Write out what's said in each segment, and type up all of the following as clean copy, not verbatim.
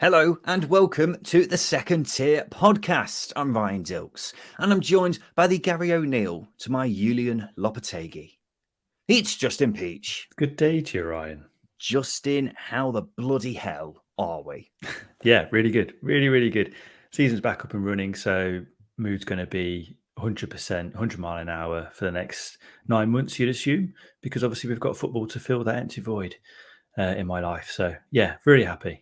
Hello and welcome to the Second Tier Podcast. I'm Ryan Dilks and I'm joined by the Gary O'Neill to my Julian Lopetegui. It's Justin Peach. Good day to you, Ryan. Justin, how the bloody hell are we? Yeah, really good. Really, really good. Season's back up and running, so mood's going to be 100%, 100 mile an hour for the next 9 months, you'd assume, because obviously we've got football to fill that empty void in my life. So, yeah, really happy.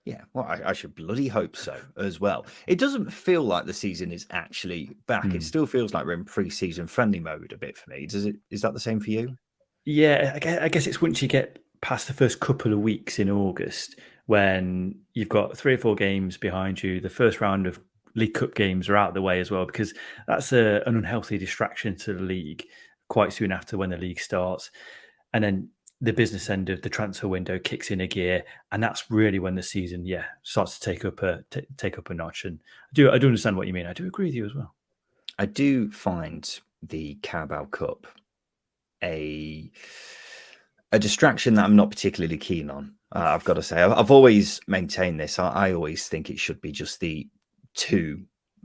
Yeah, well, I should bloody hope so as well. It doesn't feel like the season is actually back. It still feels like we're in pre-season friendly mode a bit for me. Is that the same for you? Yeah, I guess it's once you get past the first couple of weeks in August when you've got 3 or 4 games behind you. The first round of League Cup games are out of the way as well, because that's an unhealthy distraction to the league quite soon after when the league starts. And then the business end of the transfer window kicks in a gear, and that's really when the season, starts to take up a notch. And I do understand what you mean. I do agree with you as well. I do find the Carabao Cup a distraction that I'm not particularly keen on. I've got to say, I've always maintained this. I always think it should be just the 2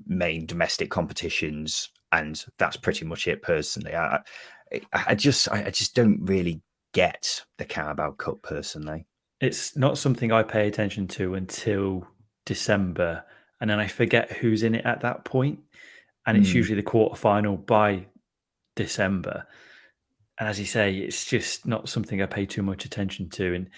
main domestic competitions, and that's pretty much it. Personally, I just don't really get the Carabao Cup personally. It's not something I pay attention to until December, and then I forget who's in it at that point. And it's usually the quarterfinal by December. And as you say, it's just not something I pay too much attention to. And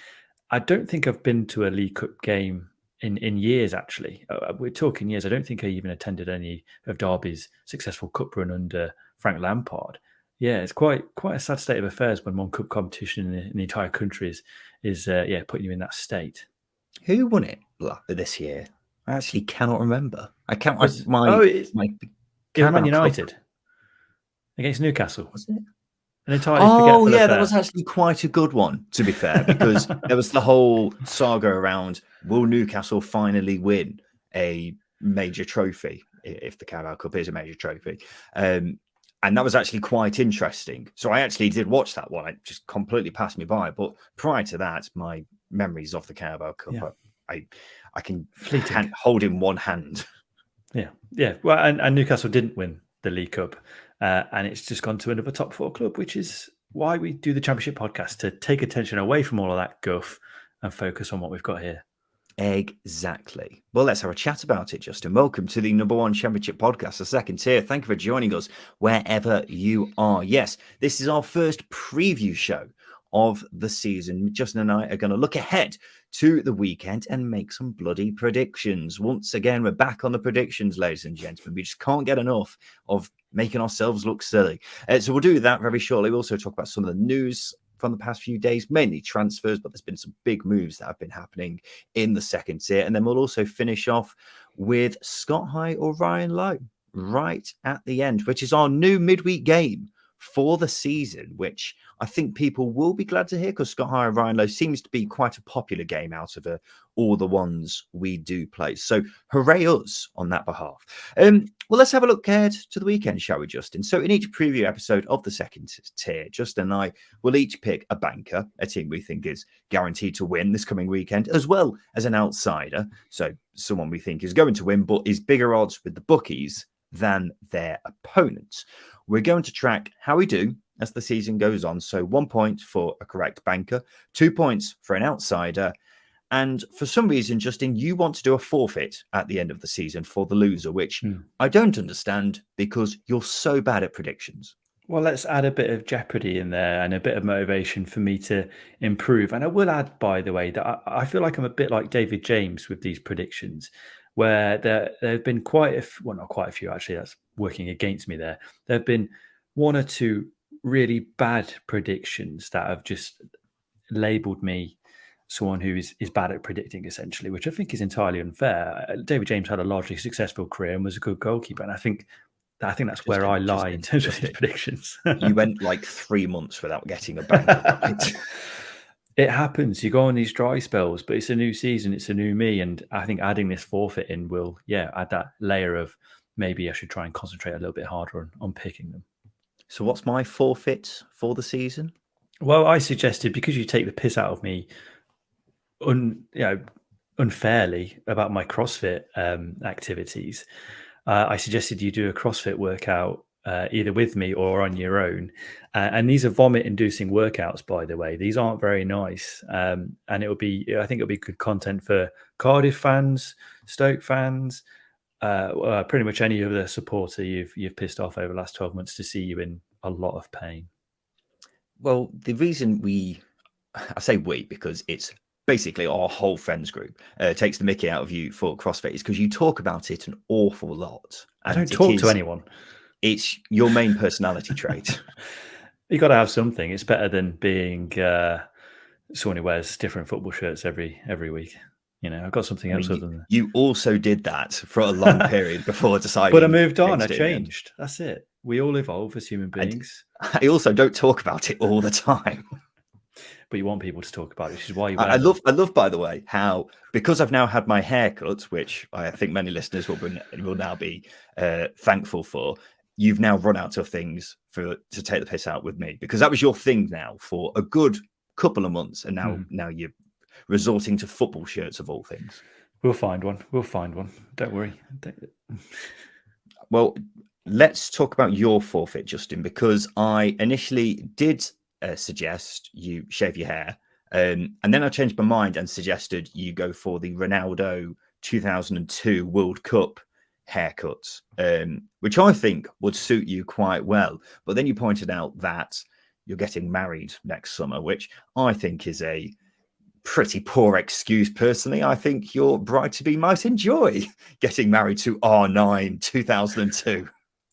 I don't think I've been to a League Cup game in years, actually. We're talking years. I don't think I even attended any of Derby's successful cup run under Frank Lampard. Yeah, it's quite a sad state of affairs when one cup competition in the entire country is putting you in that state. Who won it this year? I actually cannot remember. I can't. It My was Man Carabao United Cup. against Newcastle. Was it? An entirely forgetful affair. That was actually quite a good one, to be fair, because there was the whole saga around, will Newcastle finally win a major trophy, if the Carabao Cup is a major trophy? And that was actually quite interesting. So I actually did watch that one. It just completely passed me by. But prior to that, my memories of the Carabao Cup, I can hold in one hand. Yeah. Well, and Newcastle didn't win the League Cup, and it's just gone to another top 4 club, which is why we do the Championship podcast, to take attention away from all of that guff and focus on what we've got here. Exactly. Well, let's have a chat about it, Justin. Welcome to the #1 Championship podcast, the Second Tier. Thank you for joining us wherever you are. Yes, this is our first preview show of the season. Justin and I are going to look ahead to the weekend and make some bloody predictions. Once again, we're back on the predictions, ladies and gentlemen. We just can't get enough of making ourselves look silly. So we'll do that very shortly. We'll also talk about some of the news from the past few days, mainly transfers, but there's been some big moves that have been happening in the Second Tier. And then we'll also finish off with Scott High or Ryan Lowe right at the end, which is our new midweek game for the season, which I think people will be glad to hear, because Scott High and Ryan Lowe seems to be quite a popular game out of all the ones we do play. So hooray us on that behalf. Well, let's have a look ahead to the weekend, shall we, Justin? So in each preview episode of the Second Tier, Justin and I will each pick a banker, a team we think is guaranteed to win this coming weekend, as well as an outsider. So someone we think is going to win, but is bigger odds with the bookies than their opponents. We're going to track how we do as the season goes on. So 1 point for a correct banker, 2 points for an outsider. And for some reason, Justin, you want to do a forfeit at the end of the season for the loser, which I don't understand, because you're so bad at predictions. Well, let's add a bit of jeopardy in there and a bit of motivation for me to improve. And I will add, by the way, that I feel like I'm a bit like David James with these predictions, where there have been not quite a few, actually, that's working against me there. There have been 1 or 2 really bad predictions that have just labelled me someone who is bad at predicting, essentially, which I think is entirely unfair. David James had a largely successful career and was a good goalkeeper, and I think that's where I lie in terms of his predictions. You went like 3 months without getting a banker right. It happens. You go on these dry spells, but it's a new season. It's a new me. And I think adding this forfeit in will, add that layer of maybe I should try and concentrate a little bit harder on picking them. So what's my forfeit for the season? Well, I suggested, because you take the piss out of me unfairly about my CrossFit activities. I suggested you do a CrossFit workout either with me or on your own. And these are vomit-inducing workouts, by the way. These aren't very nice. And I think it'll be good content for Cardiff fans, Stoke fans, pretty much any other supporter you've pissed off over the last 12 months to see you in a lot of pain. Well, the reason I say we, because it's basically our whole friends group takes the mickey out of you for CrossFit is because you talk about it an awful lot. I don't talk to anyone. It's your main personality trait. You got to have something. It's better than being someone who wears different football shirts every week. I've got something else other than that. You also did that for a long period before deciding. But I moved on. I changed. That's it. We all evolve as human beings. I also don't talk about it all the time. But you want people to talk about it, which is why you. I love, by the way, how because I've now had my haircut, which I think many listeners will now be thankful for. You've now run out of things to take the piss out with me, because that was your thing now for a good couple of months, and now you're resorting to football shirts of all things. We'll find one. Don't worry. Well, let's talk about your forfeit, Justin, because I initially did suggest you shave your hair, and then I changed my mind and suggested you go for the Ronaldo 2002 World Cup haircut, which I think would suit you quite well. But then you pointed out that you're getting married next summer, which I think is a pretty poor excuse. Personally, I think your bride-to-be might enjoy getting married to R9 2002.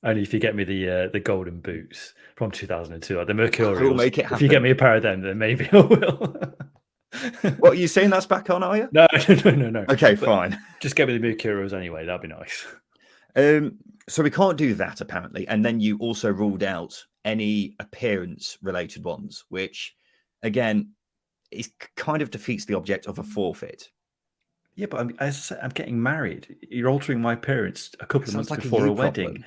Only if you get me the golden boots from 2002, the Mercurials. We'll make it happen. If you get me a pair of them, then maybe I will. What are you saying? That's back on, are you? No. Okay, fine. Just get me the Mercurials anyway. That'd be nice. So we can't do that apparently. And then you also ruled out any appearance-related ones, which, again, it kind of defeats the object of a forfeit. Yeah, but I'm getting married. You're altering my appearance a couple of months before a wedding.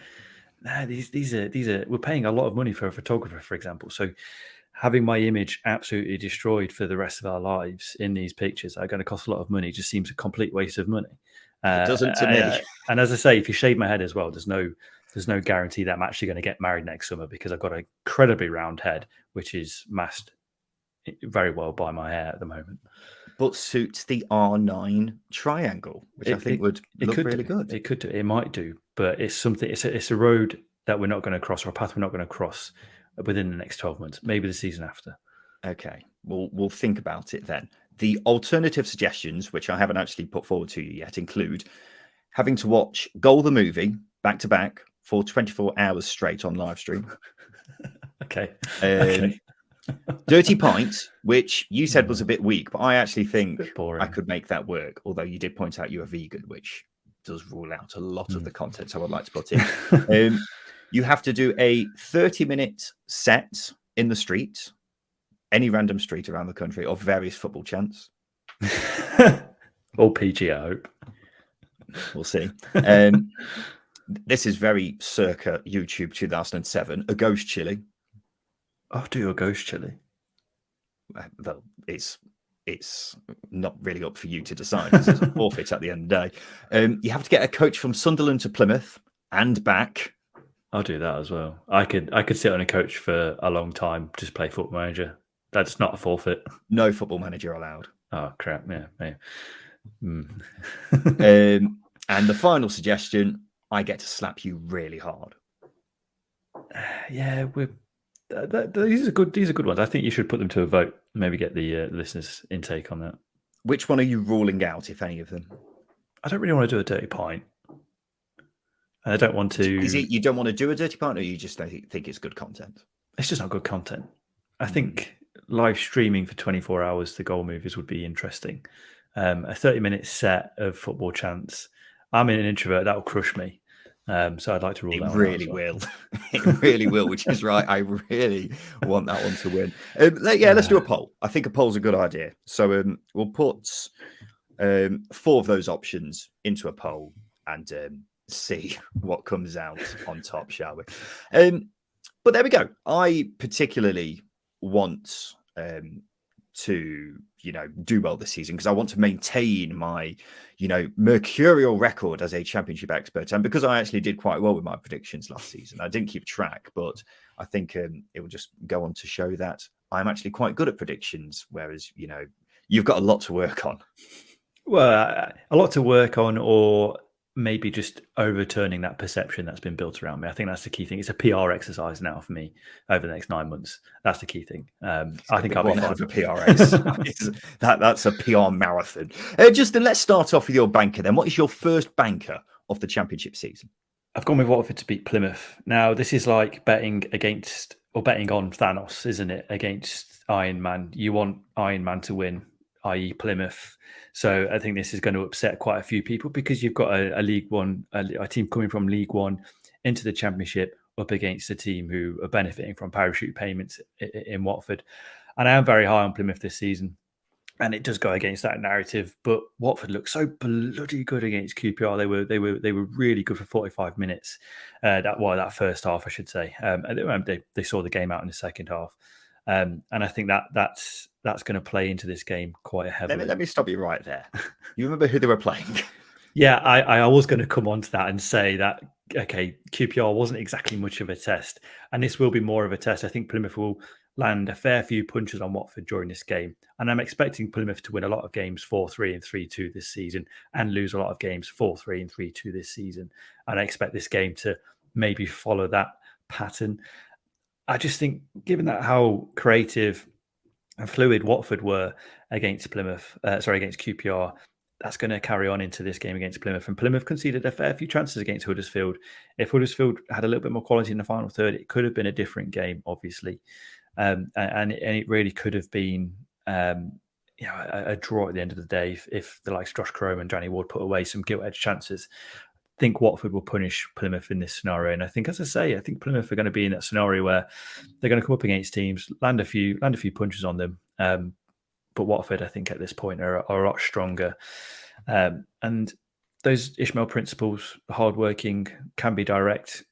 No, these are we're paying a lot of money for a photographer, for example. So having my image absolutely destroyed for the rest of our lives in these pictures are going to cost a lot of money. It just seems a complete waste of money. It doesn't to me. And as I say, if you shave my head as well, there's no guarantee that I'm actually going to get married next summer, because I've got an incredibly round head, which is masked very well by my hair at the moment. But suits the R9 triangle, which I think would look really good. It could do. It might do, but it's something. It's a road that we're not going to cross, or a path we're not going to cross within the next 12 months. Maybe the season after. Okay, we'll think about it then. The alternative suggestions, which I haven't actually put forward to you yet, include having to watch Goal the movie back to back for 24 hours straight on live stream. Okay. Dirty Pint, which you said was a bit weak, but I actually think I could make that work. Although you did point out you're a vegan, which does rule out a lot of the content I would like to put in. You have to do a 30-minute set in the street, any random street around the country, of various football chants. All PG, I hope. We'll see. This is very circa YouTube 2007. A ghost chili. I'll do a ghost chili. Well, it's not really up for you to decide. This is a forfeit at the end of the day. You have to get a coach from Sunderland to Plymouth and back. I'll do that as well. I could sit on a coach for a long time, just play Football Manager. That's not a forfeit. No Football Manager allowed. Oh crap! Yeah. And the final suggestion: I get to slap you really hard. Yeah, these are good ones. I think you should put them to a vote. Maybe get the listeners' intake on that. Which one are you ruling out, if any of them? I don't really want to do a dirty pint. I don't want to. Is it you don't want to do a dirty pint, or you just don't think it's good content? It's just not good content. I think live streaming for 24 hours the goal movies would be interesting. A 30-minute set of football chants. I'm an introvert. That will crush me. So I'd like to rule that one out. It really will. It really will, which is right. I really want that one to win. Let's do a poll. I think a poll's a good idea. So we'll put 4 of those options into a poll and see what comes out on top, shall we? But there we go. I particularly want to, do well this season because I want to maintain my, mercurial record as a championship expert. And because I actually did quite well with my predictions last season, I didn't keep track, but I think it will just go on to show that I'm actually quite good at predictions, whereas, you've got a lot to work on. Well, a lot to work on, or maybe just overturning that perception that's been built around me. I think that's the key thing. It's a PR exercise now for me over the next 9 months. That's the key thing. I think I'll be fine. A PR race. That's a PR marathon. Justin, let's start off with your banker then. What is your first banker of the championship season? I've gone with Watford to beat Plymouth. Now, this is like betting against or betting on Thanos, isn't it? Against Iron Man. You want Iron Man to win, i.e. Plymouth. So I think this is going to upset quite a few people because you've got a League One, a team coming from League One into the Championship up against a team who are benefiting from parachute payments in Watford. And I am very high on Plymouth this season. And it does go against that narrative, but Watford looked so bloody good against QPR. They were really good for 45 minutes. That first half, I should say. They saw the game out in the second half, and I think that's going to play into this game quite heavily. Let me stop you right there. You remember who they were playing? Yeah, I was going to come on to that and say that, okay, QPR wasn't exactly much of a test, and this will be more of a test. I think Plymouth will land a fair few punches on Watford during this game, and I'm expecting Plymouth to win a lot of games 4-3 and 3-2 this season, and lose a lot of games 4-3 and 3-2 this season. And I expect this game to maybe follow that pattern. I just think, given that how creative and fluid Watford were against against QPR, that's going to carry on into this game against Plymouth. And Plymouth conceded a fair few chances against Huddersfield. If Huddersfield had a little bit more quality in the final third, it could have been a different game, obviously. And it really could have been a draw at the end of the day if the likes of Josh Crome and Danny Ward put away some gilt-edged chances. I think Watford will punish Plymouth in this scenario. And I think, as I say, I think Plymouth are going to be in that scenario where they're going to come up against teams, land a few punches on them. But Watford, I think, at this point are a lot stronger. And those Ishmael principles, hardworking, can be direct,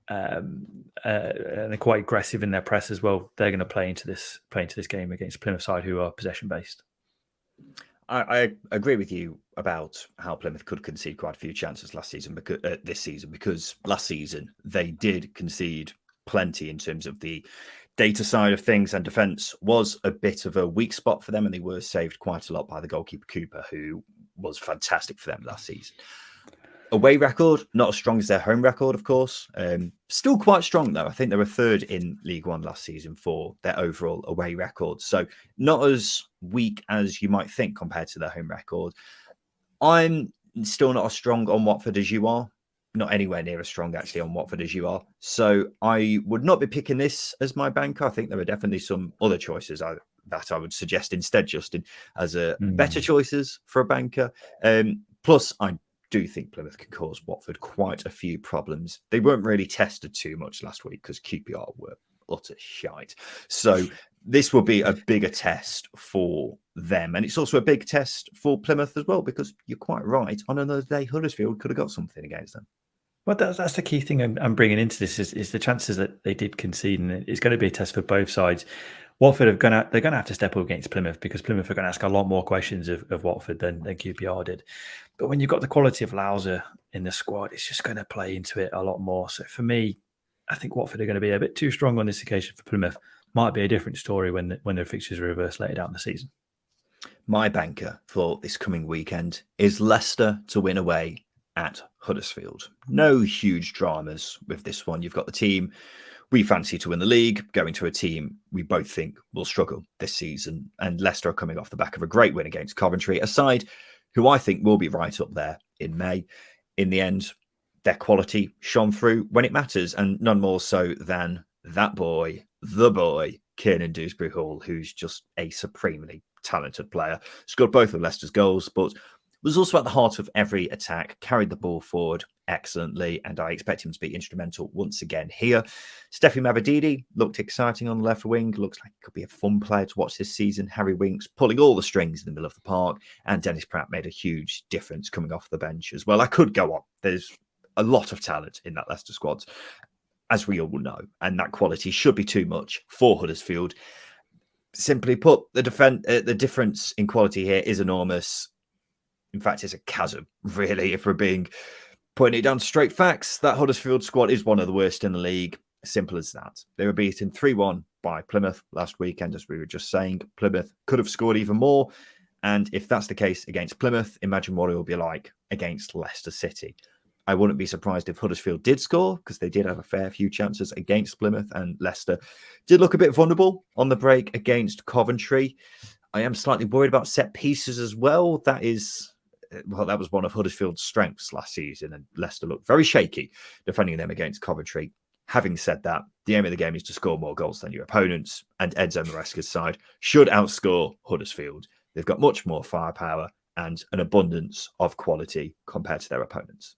and they're quite aggressive in their press as well. They're going to play into this game against Plymouth side, who are possession based. I agree with you about how Plymouth could concede quite a few chances this season, because last season they did concede plenty in terms of the data side of things, and defence was a bit of a weak spot for them, and they were saved quite a lot by the goalkeeper Cooper, who was fantastic for them last season. Away record, not as strong as their home record, of course. Still quite strong, though. I think they were third in League One last season for their overall away record. So not as weak as you might think compared to their home record. I'm still not as strong on Watford as you are. Not anywhere near as strong, actually, on Watford as you are. So I would not be picking this as my banker. I think there are definitely some other choices that I would suggest instead, Justin, as better choices for a banker. Plus, I do think Plymouth can cause Watford quite a few problems. They weren't really tested too much last week because QPR were utter shite. So this will be a bigger test for them. And it's also a big test for Plymouth as well, because you're quite right. On another day, Huddersfield could have got something against them. Well, that's the key thing I'm bringing into this is the chances that they did concede, and it's going to be a test for both sides. Watford they're going to have to step up against Plymouth, because Plymouth are going to ask a lot more questions of Watford than QPR did. But when you've got the quality of Louser in the squad, it's just going to play into it a lot more. So for me, I think Watford are going to be a bit too strong on this occasion for Plymouth. Might be a different story when their fixtures are reversed later down the season. My banker for this coming weekend is Leicester to win away at Huddersfield. No huge dramas with this one. You've got the team we fancy to win the league, going to a team we both think will struggle this season. And Leicester are coming off the back of a great win against Coventry, a side who I think will be right up there in May. In the end, their quality shone through when it matters, and none more so than the boy, Kiernan Dewsbury-Hall, who's just a supremely talented player. Scored both of Leicester's goals, but was also at the heart of every attack, carried the ball forward excellently, and I expect him to be instrumental once again here. Steffi Mavadidi looked exciting on the left wing, looks like he could be a fun player to watch this season. Harry Winks pulling all the strings in the middle of the park, and Dennis Pratt made a huge difference coming off the bench as well. I could go on. There's a lot of talent in that Leicester squad, as we all know, and that quality should be too much for Huddersfield. simply put, the difference in quality here is enormous. In fact, it's a chasm, really, if we're being putting it down to straight facts. That Huddersfield squad is one of the worst in the league. Simple as that. They were beaten 3-1 by Plymouth last weekend, as we were just saying. Plymouth could have scored even more. And if that's the case against Plymouth, imagine what it will be like against Leicester City. I wouldn't be surprised if Huddersfield did score, because they did have a fair few chances against Plymouth, and Leicester did look a bit vulnerable on the break against Coventry. I am slightly worried about set pieces as well. That was one of Huddersfield's strengths last season, and Leicester looked very shaky defending them against Coventry. Having said that, the aim of the game is to score more goals than your opponents, and Enzo Maresca's side should outscore Huddersfield. They've got much more firepower and an abundance of quality compared to their opponents.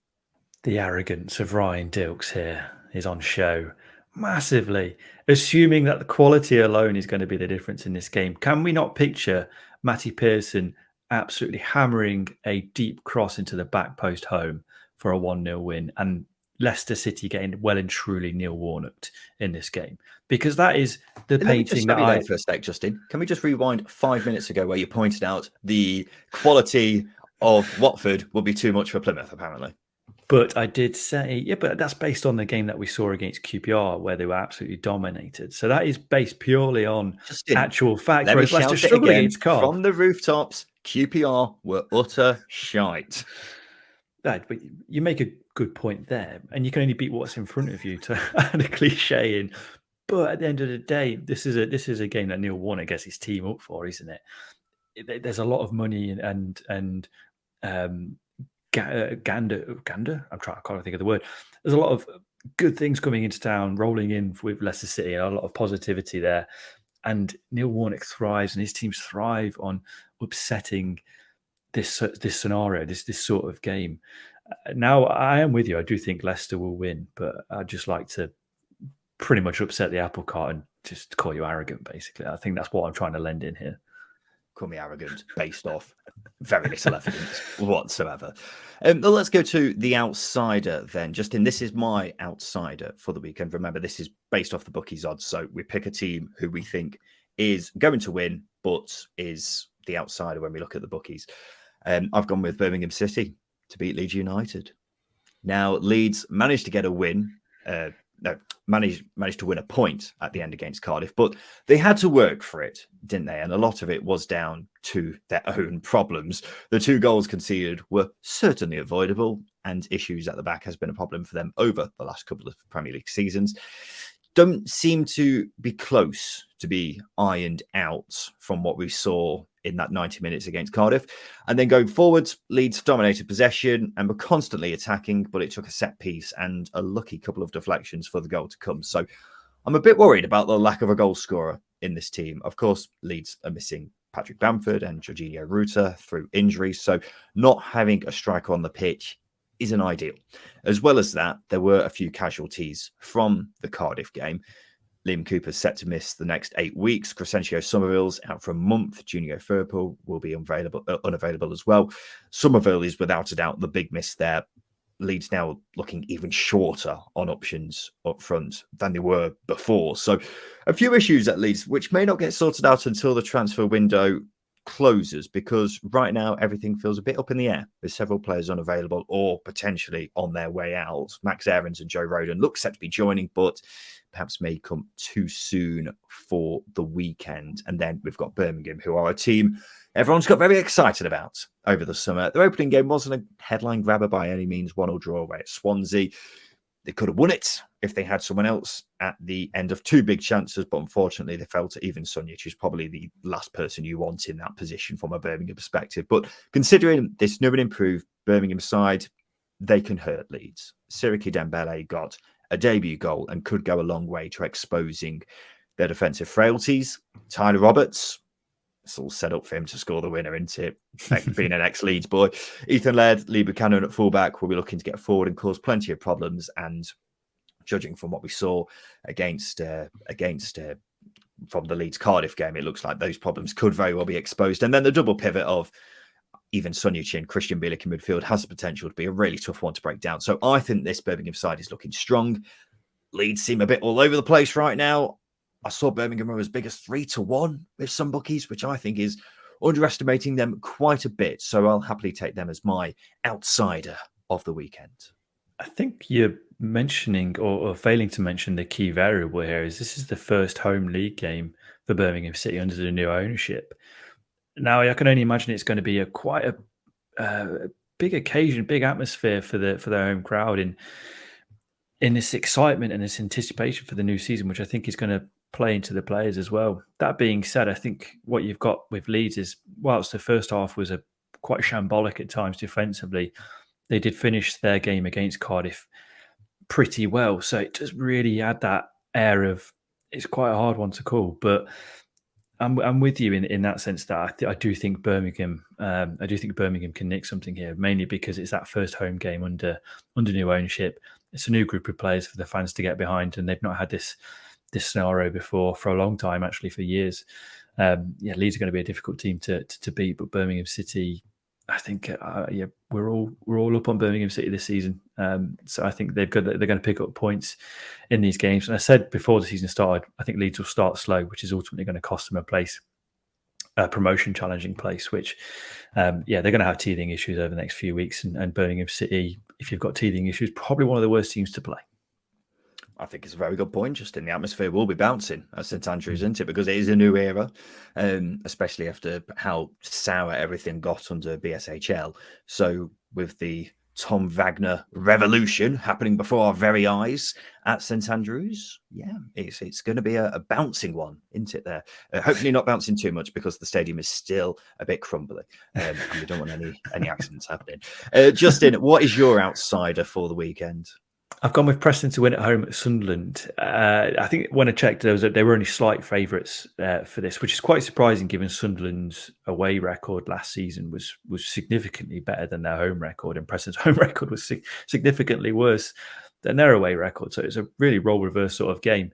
The arrogance of Ryan Dilks here is on show massively, assuming that the quality alone is going to be the difference in this game. Can we not picture Matty Pearson absolutely hammering a deep cross into the back post home for a 1-0 win, and Leicester City getting well and truly Neil Warnocked in this game? Because that is the painting that I... for a sec, Justin. Can we just rewind 5 minutes ago where you pointed out the quality of Watford will be too much for Plymouth, apparently? But I did say, yeah, but that's based on the game that we saw against QPR, where they were absolutely dominated. So that is based purely on actual facts. Whereas Leicester struggled against Cardiff. From the rooftops, QPR were utter shite. Right, but you make a good point there, and you can only beat what's in front of you, to add a cliche in. But at the end of the day, this is a game that Neil Warnock gets his team up for, isn't it? There's a lot of money and gander. I can't think of the word. There's a lot of good things coming into town, rolling in with Leicester City, and a lot of positivity there. And Neil Warnock thrives, and his teams thrive on upsetting this scenario, this sort of game. Now, I am with you. I do think Leicester will win, but I'd just like to pretty much upset the apple cart and just call you arrogant, basically. I think that's what I'm trying to lend in here. Call me arrogant based off very little evidence whatsoever. Let's go to the outsider then. Justin, this is my outsider for the weekend. Remember, this is based off the bookies odds. So we pick a team who we think is going to win, but is the outsider when we look at the bookies. I've gone with Birmingham City to beat Leeds United. Now, Leeds managed to get a win. Managed to win a point at the end against Cardiff, but they had to work for it, didn't they? And a lot of it was down to their own problems. The 2 goals conceded were certainly avoidable, and issues at the back has been a problem for them over the last couple of Premier League seasons. Don't seem to be close to be ironed out from what we saw in that 90 minutes against Cardiff. And then going forwards, Leeds dominated possession and were constantly attacking, but it took a set piece and a lucky couple of deflections for the goal to come. So I'm a bit worried about the lack of a goal scorer in this team. Of course, Leeds are missing Patrick Bamford and Jorginho Ruta through injuries, so not having a striker on the pitch isn't ideal. As well as that, there were a few casualties from the Cardiff game. Liam Cooper's set to miss the next 8 weeks. Crescencio Somerville's out for a month. Junior Firpo will be unavailable as well. Somerville is without a doubt the big miss there. Leeds now looking even shorter on options up front than they were before. So a few issues at Leeds, which may not get sorted out until the transfer window closes, because right now everything feels a bit up in the air with several players unavailable or potentially on their way out. Max Aarons and Joe Rodon look set to be joining, but perhaps may come too soon for the weekend. And then we've got Birmingham, who are a team everyone's got very excited about over the summer. Their opening game wasn't a headline grabber by any means, 1-1 draw away at Swansea. They could have won it if they had someone else at the end of 2 big chances, but unfortunately they fell to Ivan Sunjic, who's probably the last person you want in that position from a Birmingham perspective. But considering this new and improved Birmingham side, they can hurt Leeds. Siriki Dembele got a debut goal and could go a long way to exposing their defensive frailties. Tyler Roberts, it's all set up for him to score the winner, isn't it? Being an ex-Leeds boy. Ethan Laird, Lee Buchanan at fullback will be looking to get forward and cause plenty of problems. And judging from what we saw against from the Leeds Cardiff game, it looks like those problems could very well be exposed. And then the double pivot of even Sunjic and Christian Bielik in midfield has the potential to be a really tough one to break down. So I think this Birmingham side is looking strong. Leeds seem a bit all over the place right now. I saw Birmingham were as big as 3-1 with some bookies, which I think is underestimating them quite a bit. So I'll happily take them as my outsider of the weekend. I think you're mentioning or failing to mention the key variable here is this is the first home league game for Birmingham City under the new ownership. Now, I can only imagine it's going to be quite a big occasion, big atmosphere for their home crowd in this excitement and this anticipation for the new season, which I think is going to play into the players as well. That being said, I think what you've got with Leeds is, whilst the first half was quite shambolic at times defensively, they did finish their game against Cardiff pretty well. So it does really add that air of, it's quite a hard one to call, but I'm with you in that sense that I do think Birmingham can nick something here, mainly because it's that first home game under new ownership. It's a new group of players for the fans to get behind, and they've not had this scenario before for a long time, actually for years. Leeds are going to be a difficult team to beat, but Birmingham City, I think, we're all up on Birmingham City this season. So I think they're going to pick up points in these games. And I said before the season started, I think Leeds will start slow, which is ultimately going to cost them a promotion challenging place. Which, they're going to have teething issues over the next few weeks. And Birmingham City, if you've got teething issues, probably one of the worst teams to play. I think it's a very good point, Justin. The atmosphere will be bouncing at St Andrews, isn't it? Because it is a new era, especially after how sour everything got under BSHL. So with the Tom Wagner revolution happening before our very eyes at St Andrews, it's going to be a bouncing one, isn't it there? Hopefully not bouncing too much because the stadium is still a bit crumbly and we don't want any accidents happening. Justin, what is your outsider for the weekend? I've gone with Preston to win at home at Sunderland. I think when I checked, they were only slight favourites for this, which is quite surprising given Sunderland's away record last season was significantly better than their home record, and Preston's home record was significantly worse than their away record. So it's a really role reverse sort of game.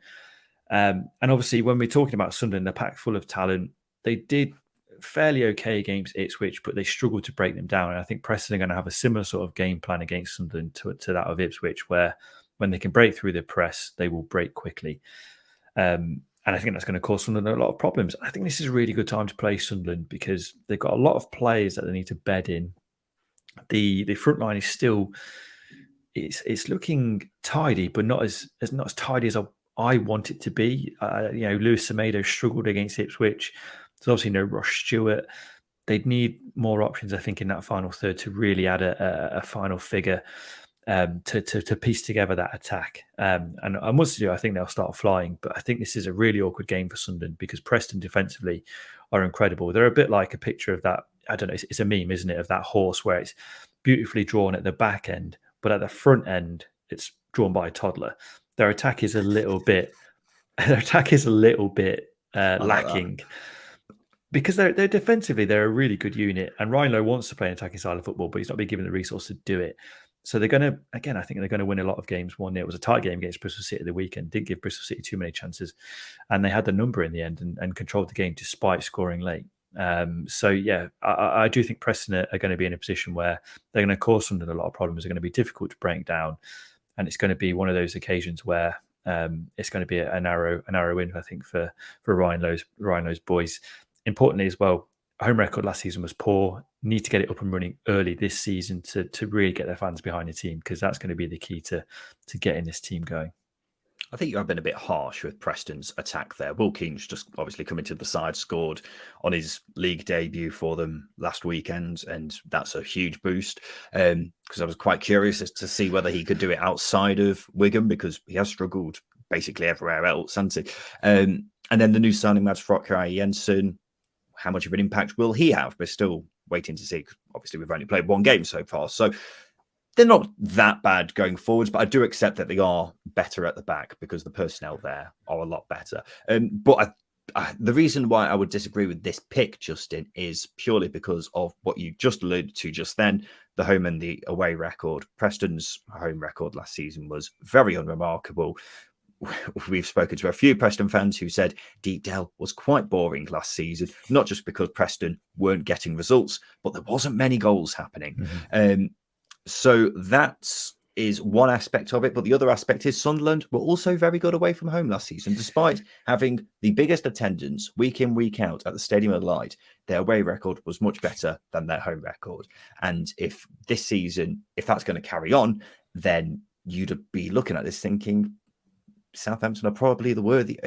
And obviously, when we're talking about Sunderland, they're packed full of talent. They did fairly okay against Ipswich, but they struggled to break them down. And I think Preston are going to have a similar sort of game plan against Sunderland to that of Ipswich, where when they can break through the press, they will break quickly. And I think that's going to cause Sunderland a lot of problems. I think this is a really good time to play Sunderland because they've got a lot of players that they need to bed in. The front line is still it's looking tidy, but not as tidy as I want it to be. Lewis Semedo struggled against Ipswich. There's obviously no Ross Stewart. They'd need more options, I think, in that final third to really add a final figure to piece together that attack. And once they do, I think they'll start flying. But I think this is a really awkward game for Sunderland because Preston defensively are incredible. They're a bit like a picture of that. I don't know. It's a meme, isn't it, of that horse where it's beautifully drawn at the back end, but at the front end, it's drawn by a toddler. Their attack is a little bit. Lacking. Because they're defensively, they're a really good unit. And Ryan Lowe wants to play an attacking style of football, but he's not been given the resource to do it. So they're going to, again, I think they're going to win a lot of games. 1-0. It was a tight game against Bristol City the weekend. Didn't give Bristol City too many chances. And they had the number in the end and controlled the game despite scoring late. I do think Preston are going to be in a position where they're going to cause Sunderland a lot of problems. They're going to be difficult to break down. And it's going to be one of those occasions where it's going to be a narrow win, I think, for Ryan Lowe's boys. Importantly as well, home record last season was poor. Need to get it up and running early this season to really get their fans behind the team because that's going to be the key to getting this team going. I think you have been a bit harsh with Preston's attack there. Will Keane's just obviously come into the side, scored on his league debut for them last weekend, and that's a huge boost. Because I was quite curious as to see whether he could do it outside of Wigan because he has struggled basically everywhere else, hasn't he? And then the new signing, Mads Frottkjær Jensen, how much of an impact will he have? We're still waiting to see because obviously we've only played one game so far. So they're not that bad going forwards, but I do accept that they are better at the back because the personnel there are a lot better. But the reason why I would disagree with this pick, Justin, is purely because of what you just alluded to just then, the home and the away record. Preston's home record last season was very unremarkable. We've spoken to a few Preston fans who said Deepdale was quite boring last season, not just because Preston weren't getting results, but there wasn't many goals happening. So that's is one aspect of it, but the other aspect is Sunderland were also very good away from home last season. Despite having the biggest attendance week in, week out at the Stadium of Light, their away record was much better than their home record. And if this season, if that's going to carry on, then you'd be looking at this thinking Sunderland are probably the worthy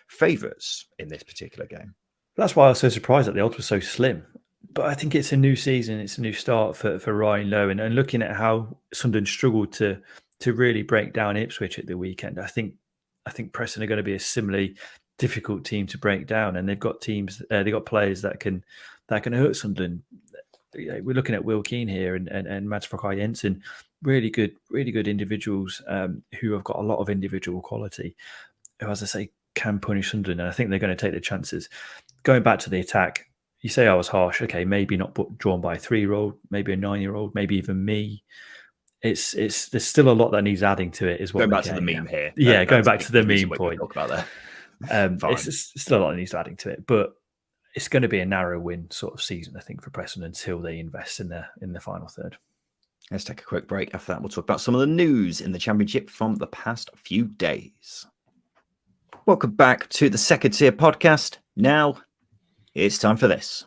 favourites in this particular game. That's why I was so surprised that the odds were so slim. But I think it's a new season, it's a new start for Ryan Lowe, and looking at how Sunderland struggled to really break down Ipswich at the weekend, I think Preston are going to be a similarly difficult team to break down, and they've got players that can hurt Sunderland. We're looking at Will Keane here and Mads Frokay Jensen, really good individuals who have got a lot of individual quality, who, as I say, can punish Sunderland, and I think they're going to take the chances. Going back to the attack, you say I was harsh. Okay, maybe not drawn by a 3-year-old, maybe a 9-year-old, maybe even me. It's there's still a lot that needs adding to it. Is what going back to the meme here. Yeah, going back to the meme point. Talk about that. It's still a lot that needs adding to it, but it's going to be a narrow win sort of season, I think, for Preston until they invest in the final third. Let's take a quick break. After that, we'll talk about some of the news in the Championship from the past few days. Welcome back to the Second Tier Podcast. Now, it's time for this.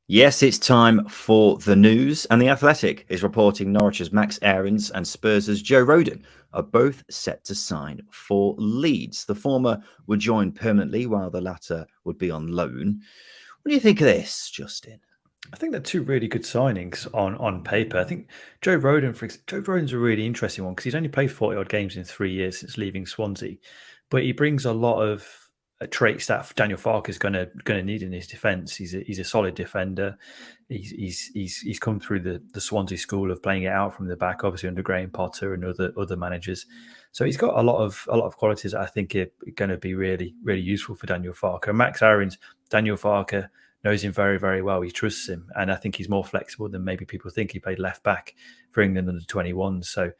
Yes, it's time for the news, and The Athletic is reporting Norwich's Max Aarons and Spurs' Joe Rodon are both set to sign for Leeds. The former would join permanently, while the latter would be on loan. What do you think of this, Justin? I think they're two really good signings on paper. I think Joe Rodon's a really interesting one because he's only played 40-odd games in 3 years since leaving Swansea, but he brings a lot of traits that Daniel Farke is going to need in his defence. He's a solid defender. He's come through the Swansea school of playing it out from the back, obviously under Graham Potter and other managers. So he's got a lot of qualities that I think are going to be really, really useful for Daniel Farke. And Max Aarons, Daniel Farke knows him very, very well. He trusts him, and I think he's more flexible than maybe people think. He played left back for England under 21, so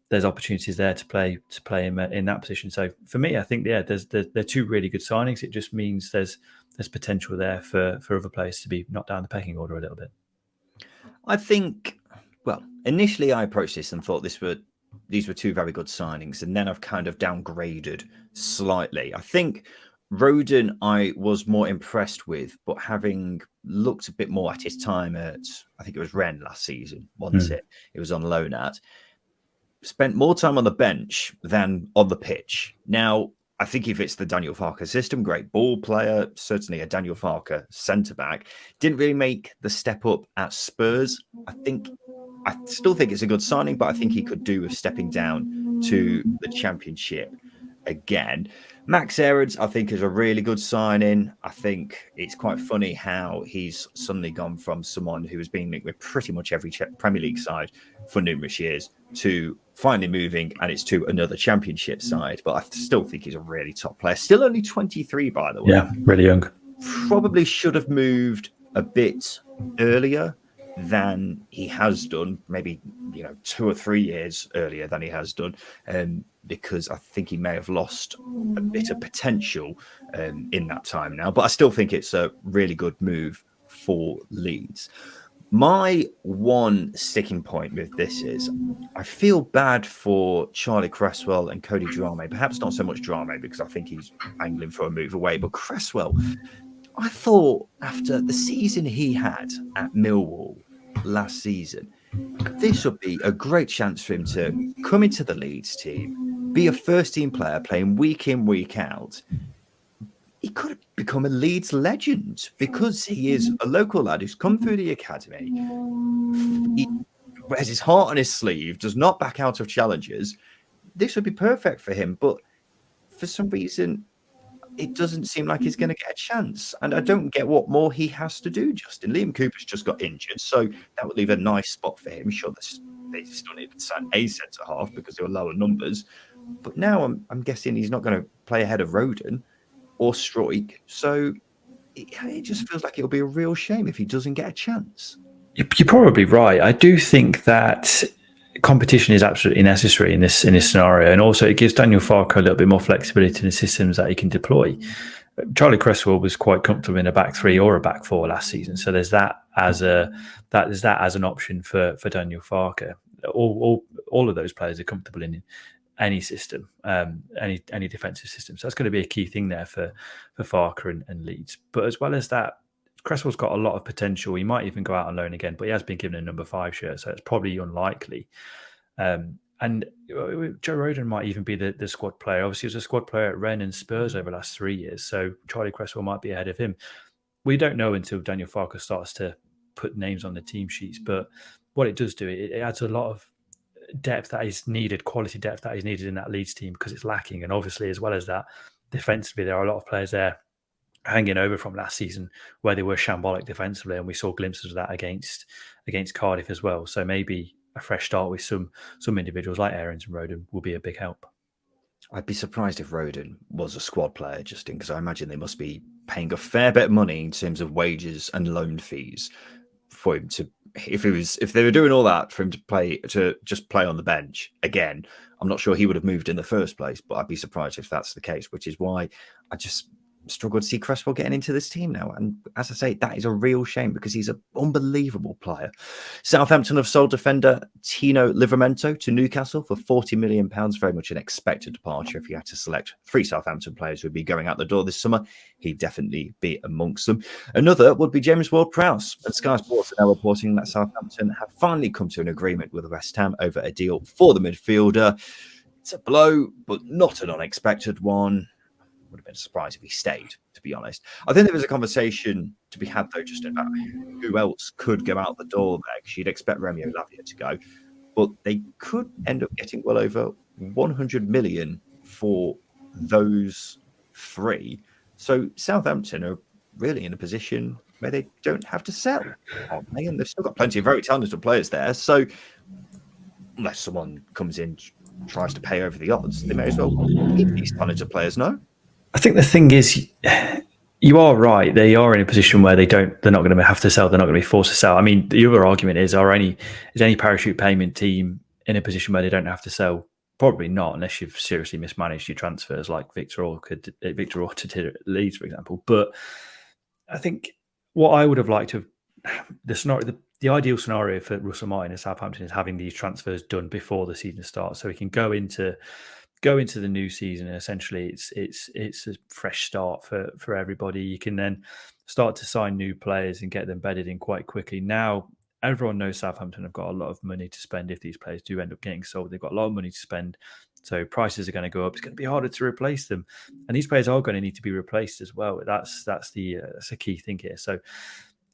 there's opportunities there to play him in that position. So for me, I think they're two really good signings. It just means there's potential there for other players to be knocked down the pecking order a little bit. I think, well, initially I approached this and thought these were two very good signings, and then I've kind of downgraded slightly. I think Rodon I was more impressed with, but having looked a bit more at his time at, I think it was Rennes last season, wasn't it? It was on loan at. Spent more time on the bench than on the pitch. Now, I think if it's the Daniel Farke system, great ball player, certainly a Daniel Farke centre-back. Didn't really make the step up at Spurs. I still think it's a good signing, but I think he could do with stepping down to the Championship again. Max Aarons, I think, is a really good signing. I think it's quite funny how he's suddenly gone from someone who has been linked with pretty much every Premier League side for numerous years to finally moving, and it's to another Championship side. But I still think he's a really top player. Still only 23, by the way. Yeah, really young. Probably should have moved a bit earlier than he has done, maybe 2 or 3 years earlier than he has done, because I think he may have lost a bit of potential in that time now. But I still think it's a really good move for Leeds. My one sticking point with this is I feel bad for Charlie Cresswell and Cody Dramé. Perhaps not so much Dramé because I think he's angling for a move away, but Cresswell, I thought after the season he had at Millwall last season, this would be a great chance for him to come into the Leeds team, be a first-team player playing week in, week out. He could have become a Leeds legend because he is a local lad who's come through the academy. He wears his heart on his sleeve, does not back out of challenges. This would be perfect for him, but for some reason, it doesn't seem like he's going to get a chance. And I don't get what more he has to do, Justin. Liam Cooper's just got injured, so that would leave a nice spot for him. Sure, they still need to sign a centre-half because there were lower numbers. But now I'm guessing he's not going to play ahead of Rodon or Struijk. So it just feels like it'll be a real shame if he doesn't get a chance. You're probably right. I do think that competition is absolutely necessary in this scenario, and also it gives Daniel Farke a little bit more flexibility in the systems that he can deploy. Charlie Cresswell was quite comfortable in a back three or a back four last season, so there's that as an option for Daniel Farke. All of those players are comfortable in any system, any defensive system. So that's going to be a key thing there for Farke and Leeds. But as well as that, Cresswell's got a lot of potential. He might even go out on loan again, but he has been given a number 5 shirt, so it's probably unlikely. And Joe Rodon might even be the squad player. Obviously, he was a squad player at Rennes and Spurs over the last 3 years, so Charlie Cresswell might be ahead of him. We don't know until Daniel Farke starts to put names on the team sheets, but what it does do, it adds a lot of depth that is needed, quality depth that is needed in that Leeds team, because it's lacking. And obviously, as well as that, defensively, there are a lot of players there hanging over from last season where they were shambolic defensively, and we saw glimpses of that against Cardiff as well. So maybe a fresh start with some individuals like Aarons and Rodon will be a big help. I'd be surprised if Rodon was a squad player, Justin, because I imagine they must be paying a fair bit of money in terms of wages and loan fees for him to. If they were doing all that for him to just play on the bench again, I'm not sure he would have moved in the first place. But I'd be surprised if that's the case, which is why I just struggle to see Cresswell getting into this team now. And as I say, that is a real shame because he's an unbelievable player. Southampton have sold defender Tino Livramento to Newcastle for £40 million. Very much an expected departure. If you had to select 3 Southampton players who would be going out the door this summer, he'd definitely be amongst them. Another would be James Ward-Prowse. And Sky Sports are now reporting that Southampton have finally come to an agreement with West Ham over a deal for the midfielder. It's a blow, but not an unexpected one. Would have been a surprise if he stayed, to be honest. I think there was a conversation to be had, though, just about who else could go out the door there, because you'd expect Romeo Lavia to go. But they could end up getting well over 100 million for those 3. So Southampton are really in a position where they don't have to sell, aren't they? And they've still got plenty of very talented players there. So unless someone comes in, tries to pay over the odds, they may as well keep these talented players, no? I think the thing is, you are right. They are in a position where they're not going to have to sell. They're not going to be forced to sell. I mean, the other argument is any parachute payment team in a position where they don't have to sell? Probably not, unless you've seriously mismanaged your transfers, like Victor Orta did at Leeds, for example. But I think what I would have liked to have, the ideal scenario for Russell Martin and Southampton is having these transfers done before the season starts, so he can go into the new season, and essentially it's a fresh start for everybody. You can then start to sign new players and get them bedded in quite quickly. Now, everyone knows Southampton have got a lot of money to spend if these players do end up getting sold. They've got a lot of money to spend, so prices are going to go up. It's going to be harder to replace them, and these players are going to need to be replaced as well. That's a key thing here. So,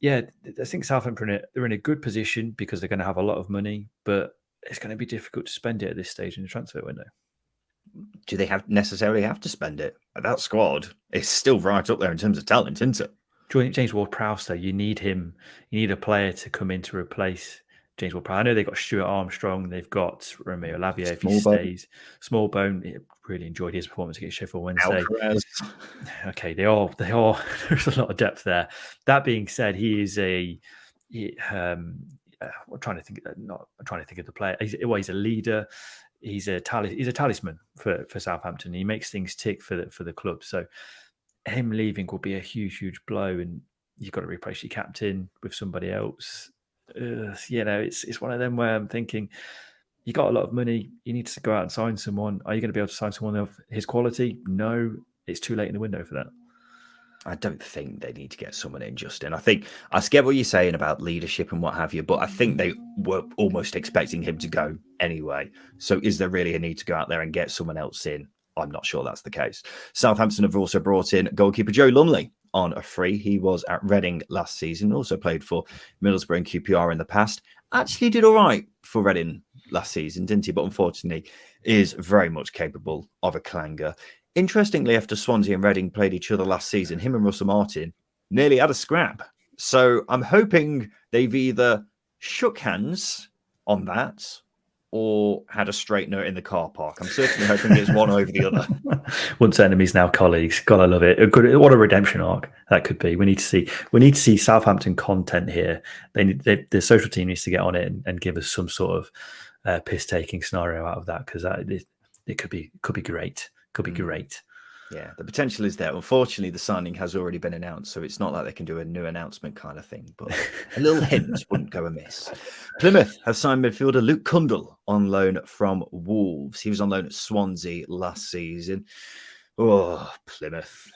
yeah, I think Southampton, they're in a good position because they're going to have a lot of money, but it's going to be difficult to spend it at this stage in the transfer window. Do they necessarily have to spend it? That squad is still right up there in terms of talent, isn't it? James Ward-Prowse, though, you need him. You need a player to come in to replace James Ward-Prowse. I know they've got Stuart Armstrong. They've got Romeo Lavia if he stays. Smallbone, really enjoyed his performance against Sheffield Wednesday. Alcaraz. Okay, they are. There's a lot of depth there. That being said, he is I'm trying to think of the player. He's a leader. He's a talisman for Southampton. He makes things tick for the club. So him leaving will be a huge blow, and you've got to replace your captain with somebody else. It's one of them where I'm thinking, you got a lot of money. You need to go out and sign someone. Are you going to be able to sign someone of his quality? No, it's too late in the window for that. I don't think they need to get someone in, Justin. I get what you're saying about leadership and what have you, but I think they were almost expecting him to go anyway. So is there really a need to go out there and get someone else in? I'm not sure that's the case. Southampton have also brought in goalkeeper Joe Lumley on a free. He was at Reading last season, also played for Middlesbrough and QPR in the past. Actually did all right for Reading last season, didn't he? But unfortunately is very much capable of a clanger. Interestingly, after Swansea and Reading played each other last season, him and Russell Martin nearly had a scrap. So I'm hoping they've either shook hands on that or had a straight note in the car park. I'm certainly hoping it's one over the other. Once enemies, now colleagues. Gotta love it. What a redemption arc that could be. We need to see Southampton content here. The social team needs to get on it and give us some sort of piss-taking scenario out of that, because it could be great. Could be great. Yeah, the potential is there. Unfortunately, the signing has already been announced, so it's not like they can do a new announcement kind of thing, but a little hint wouldn't go amiss. Plymouth have signed midfielder Luke Cundle on loan from Wolves. He was on loan at Swansea last season. Oh, Plymouth.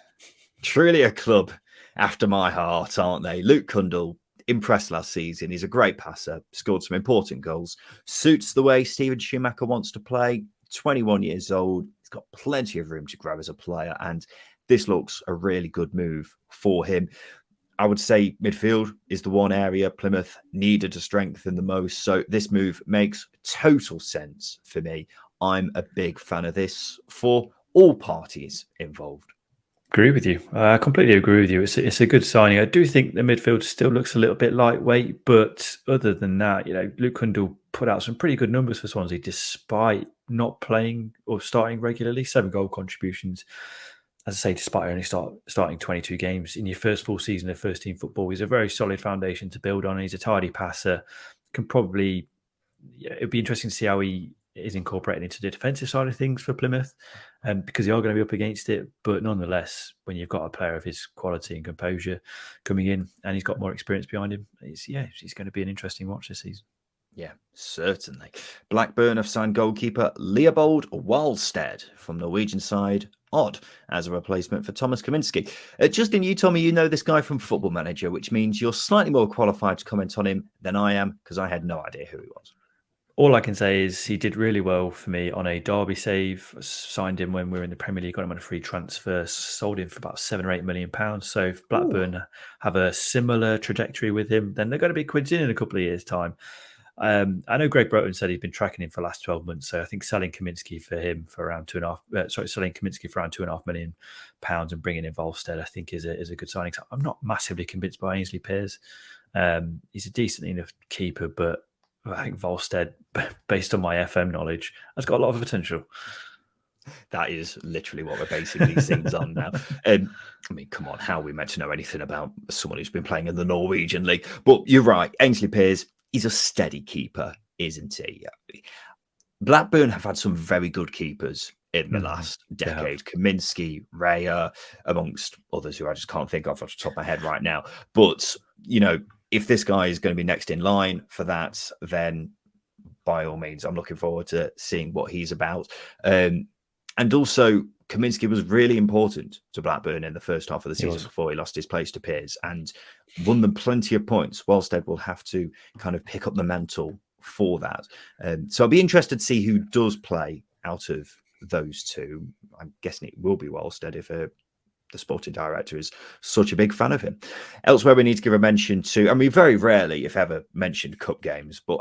Truly a club after my heart, aren't they? Luke Cundle impressed last season. He's a great passer, scored some important goals, suits the way Steven Schumacher wants to play. 21 years old. He's got plenty of room to grow as a player, and this looks a really good move for him. I would say midfield is the one area Plymouth needed to strengthen the most. So this move makes total sense for me. I'm a big fan of this for all parties involved. Agree with you. I completely agree with you. It's a good signing. I do think the midfield still looks a little bit lightweight, but other than that, Luke Cundle put out some pretty good numbers for Swansea despite not playing or starting regularly. 7 goal contributions. As I say, despite only starting 22 games in your first full season of first team football, he's a very solid foundation to build on. He's a tidy passer. It'd be interesting to see how he is incorporated into the defensive side of things for Plymouth, because they are going to be up against it. But nonetheless, when you've got a player of his quality and composure coming in, and he's got more experience behind him, he's going to be an interesting watch this season. Yeah, certainly. Blackburn have signed goalkeeper Leopold Wallstedt from Norwegian side Odd as a replacement for Thomas Kaminski. Justin, you told me you know this guy from Football Manager, which means you're slightly more qualified to comment on him than I am, because I had no idea who he was. All I can say is he did really well for me on a Derby save. Signed him when we were in the Premier League, got him on a free transfer, sold him for about £7 or £8 million. So if Blackburn have a similar trajectory with him, then they're going to be quids in a couple of years' time. I know Greg Broughton said he's been tracking him for the last 12 months. So I think selling Kaminski for around £2.5 million and bringing in Volstead, I think is a good signing. So I'm not massively convinced by Ainsley Pears. He's a decent enough keeper, but I think Volstead, based on my FM knowledge, has got a lot of potential. That is literally what we're basing these things on now. I mean, come on, how are we meant to know anything about someone who's been playing in the Norwegian league? But you're right, Ainsley Pears, he's a steady keeper, isn't he? Blackburn have had some very good keepers in the last decade. Kaminski, Raya, amongst others who I just can't think of off the top of my head right now. But, if this guy is going to be next in line for that, then by all means, I'm looking forward to seeing what he's about. And also, Kaminski was really important to Blackburn in the first half of the season before he lost his place to Pears and won them plenty of points. Wallstead will have to kind of pick up the mantle for that. So I'll be interested to see who does play out of those two. I'm guessing it will be Wallstead if the sporting director is such a big fan of him. Elsewhere, we need to give a mention to, we very rarely, if ever, mentioned cup games, but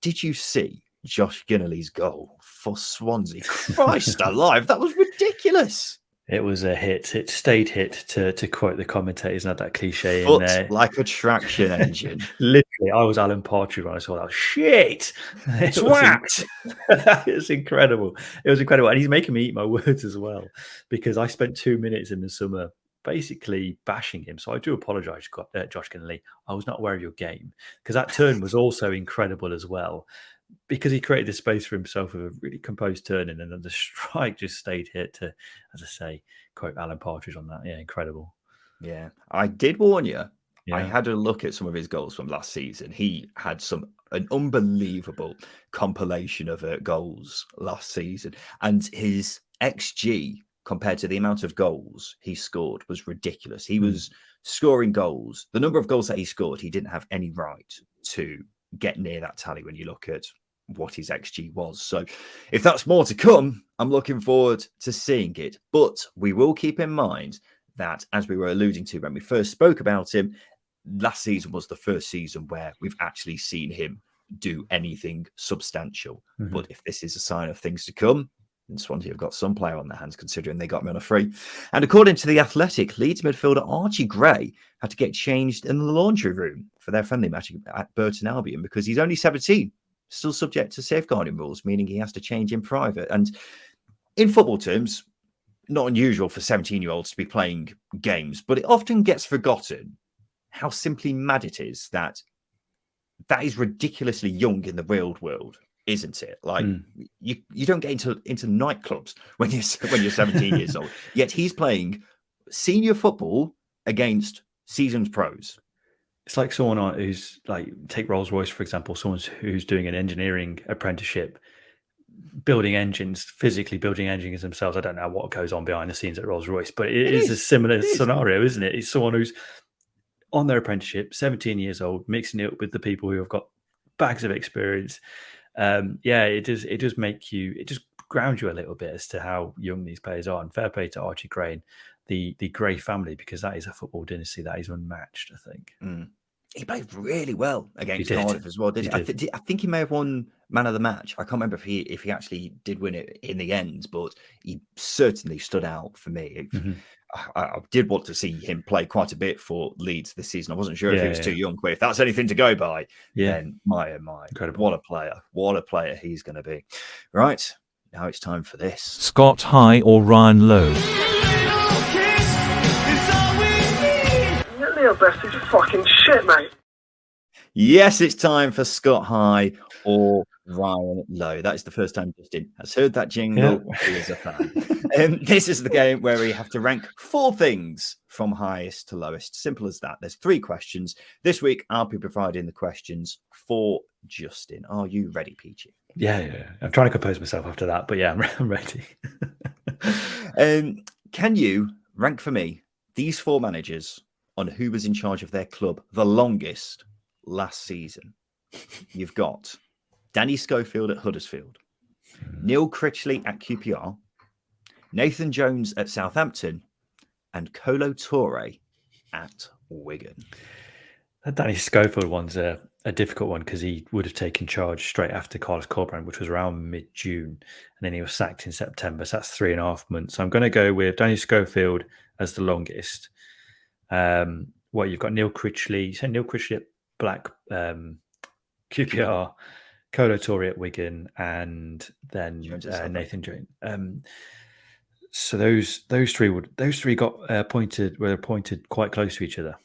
did you see Josh Ginnelly's goal for Swansea? Christ alive, that was ridiculous. It was a hit. It stayed hit, to quote the commentators, and had that cliche Foot in there. like a traction engine. Literally, I was Alan Partridge when I saw that. Shit! Twat! It was incredible. It was incredible. And he's making me eat my words as well, because I spent 2 minutes in the summer basically bashing him. So I do apologise, Josh Ginnelly. I was not aware of your game, because that turn was also incredible as well, because he created the space for himself with a really composed turn, and then the strike just stayed hit to, as I say, quote Alan Partridge on that. Yeah, incredible. Yeah, I did warn you. Yeah. I had a look at some of his goals from last season. He had an unbelievable compilation of goals last season, and his XG compared to the amount of goals he scored was ridiculous. He was scoring goals. The number of goals that he scored, he didn't have any right to get near that tally when you look at what his XG was. So if that's more to come, I'm looking forward to seeing it. But we will keep in mind that, as we were alluding to when we first spoke about him, last season was the first season where we've actually seen him do anything substantial. But if this is a sign of things to come, then Swansea have got some player on their hands, considering they got him on a free. And according to The Athletic, Leeds midfielder Archie Gray had to get changed in the laundry room for their friendly match at Burton Albion because he's only 17, still subject to safeguarding rules, meaning he has to change in private. And in football terms, not unusual for 17-year-olds to be playing games, but it often gets forgotten how simply mad it is that is ridiculously young in the real world. isn't it? Like you don't get into nightclubs when you're 17 years old. Yet he's playing senior football against seasoned pros. It's like someone who's like, take Rolls-Royce, for example, someone who's doing an engineering apprenticeship, building engines, physically building engines themselves. I don't know what goes on behind the scenes at Rolls-Royce, but it is a similar scenario, isn't it? It's someone who's on their apprenticeship, 17 years old, mixing it up with the people who have got bags of experience. It does make you, it just grounds you a little bit as to how young these players are. And fair play to Archie Gray and the Gray family, because that is a football dynasty that is unmatched, I think. He played really well against Cardiff as well, didn't he? I think he may have won man of the match. I can't remember if he actually did win it in the end, but he certainly stood out for me. I did want to see him play quite a bit for Leeds this season. I wasn't sure if he was too young, but if that's anything to go by, then my incredible! What a player he's going to be. Right, now it's time for this. Scott High or Ryan Lowe? Neil Best is fucking shit, mate. Yes, it's time for Scott High or Ryan Lowe. That is the first time Justin has heard that jingle. He is a fan. This is the game where we have to rank 4 things from highest to lowest. Simple as that. There's 3 questions. This week, I'll be providing the questions for Justin. Are you ready, Peachy? Yeah. I'm trying to compose myself after that, but yeah, I'm ready. Can you rank for me these 4 managers on who was in charge of their club the longest last season? You've got Danny Schofield at Huddersfield, Neil Critchley at QPR, Nathan Jones at Southampton, and Kolo Toure at Wigan. That Danny Schofield one's a difficult one because he would have taken charge straight after Carlos Corberán, which was around mid-June, and then he was sacked in September. So that's 3.5 months. So I'm going to go with Danny Schofield as the longest. You've got Neil Critchley. You said Neil Critchley at QPR, Kolo Toure at Wigan, and then Nathan Jones. So those three got were appointed quite close to each other.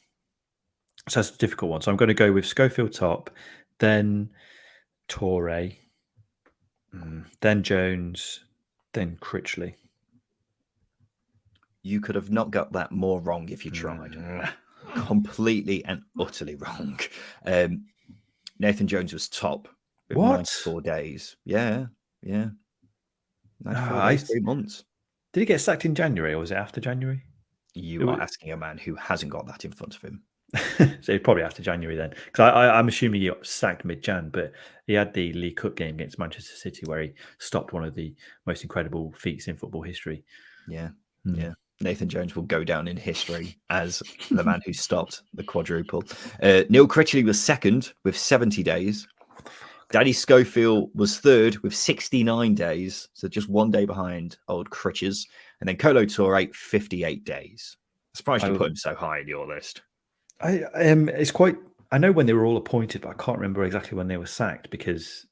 So that's a difficult one. So I'm going to go with Schofield top, then Toure, then Jones, then Critchley. You could have not got that more wrong if you tried. Completely and utterly wrong. Nathan Jones was top. With 94 days. Yeah. 94 days, 3 months. Did he get sacked in January or was it after January? You are asking a man who hasn't got that in front of him. So probably after January then. Because I'm assuming he got sacked mid-Jan, but he had the League Cup game against Manchester City where he stopped one of the most incredible feats in football history. Yeah. Nathan Jones will go down in history as the man who stopped the quadruple. Neil Critchley was second with 70 days. Danny Schofield was third with 69 days, so just 1 day behind old Critches. And then Kolo Toure, 58 days. I'm surprised you put him so high in your list. It's quite. I know when they were all appointed, but I can't remember exactly when they were sacked because,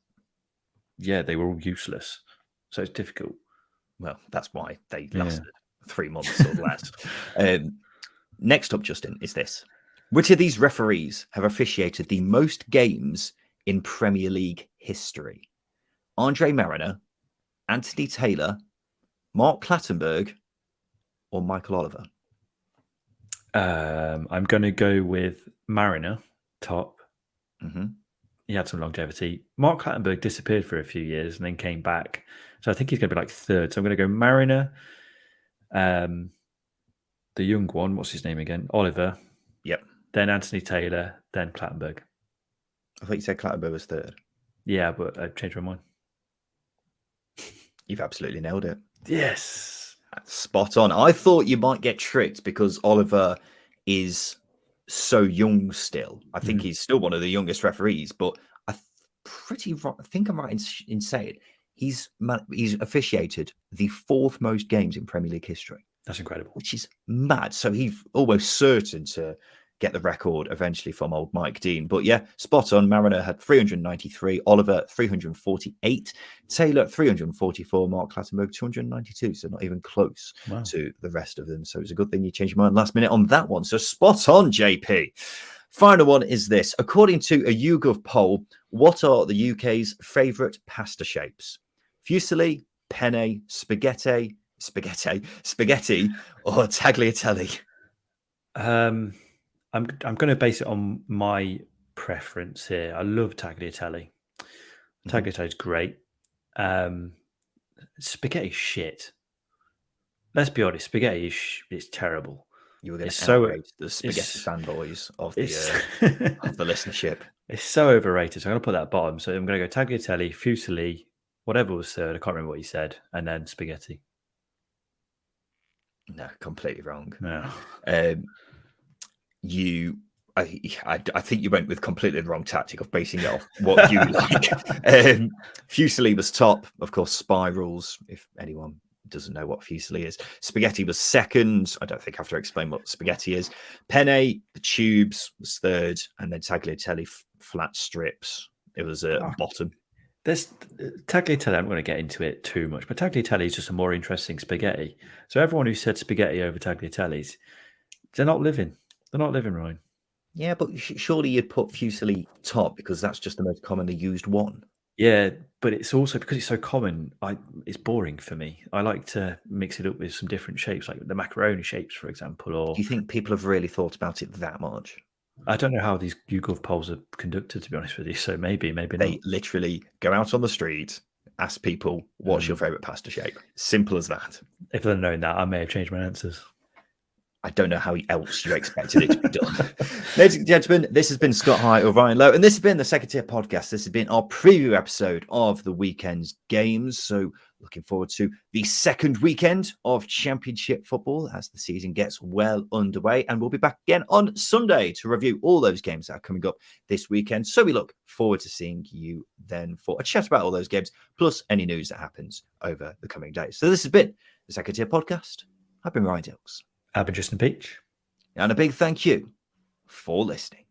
they were all useless. So it's difficult. Well, that's why they lasted 3 months or less. Next up, Justin, is this. Which of these referees have officiated the most games in Premier League history? Andre Marriner, Anthony Taylor, Mark Clattenburg, or Michael Oliver? I'm going to go with Marriner, top. Mm-hmm. He had some longevity. Mark Clattenburg disappeared for a few years and then came back. So I think he's going to be like third. So I'm going to go Marriner, the young one, what's his name again? Oliver. Yep. Then Anthony Taylor, then Clattenburg. I thought you said Clattenburg was third. Yeah, but I changed my mind. You've absolutely nailed it. Yes. Spot on. I thought you might get tricked because Oliver is so young still. I think he's still one of the youngest referees, but I think I'm right in saying he's officiated the 4th most games in Premier League history. That's incredible. Which is mad. So he's almost certain to get the record eventually from old Mike Dean. But yeah, spot on. Marriner had 393, Oliver 348, Taylor 344, Mark Clattenburg 292. So not even close to the rest of them. So it's a good thing you changed your mind last minute on that one. So spot on, JP. Final one is this. According to a YouGov poll, what are the UK's favourite pasta shapes? Fusilli, penne, spaghetti, or tagliatelle? I'm going to base it on my preference here. I love tagliatelle. Tagliatelle is great. Spaghetti is shit. Let's be honest. Spaghetti is terrible. You were going It's to outrage the spaghetti fanboys of the listenership. It's so overrated. So I'm going to put that at bottom. So I'm going to go tagliatelle, fusilli, whatever was third. I can't remember what you said, and then spaghetti. No, completely wrong. No. I think you went with completely the wrong tactic of basing it off what you like. Fusilli was top, of course. Spirals, if anyone doesn't know what fusilli is. Spaghetti was second. I don't think I have to explain what spaghetti is. Penne, the tubes, was third, and then tagliatelle, flat strips. It was bottom. There's tagliatelle. I'm going to get into it too much, but tagliatelle is just a more interesting spaghetti. So everyone who said spaghetti over tagliatellis, they're not living. They're not living, Ryan. Yeah, but surely you'd put fusilli top because that's just the most commonly used one. Yeah, but it's also because it's so common. It's boring for me. I like to mix it up with some different shapes, like the macaroni shapes, for example. Or do you think people have really thought about it that much? I don't know how these YouGov polls are conducted, to be honest with you. So maybe they not. Literally go out on the street, ask people, "What's your favourite pasta shape?" Simple as that. If I'd known that, I may have changed my answers. I don't know how else you expected it to be done. Ladies and gentlemen, this has been Scott High or Ryan Lowe, and this has been the Second Tier Podcast. This has been our preview episode of the weekend's games. So looking forward to the second weekend of Championship football as the season gets well underway. And we'll be back again on Sunday to review all those games that are coming up this weekend. So we look forward to seeing you then for a chat about all those games, plus any news that happens over the coming days. So this has been the Second Tier Podcast. I've been Ryan Dilks. I've been Justin Peach. And a big thank you for listening.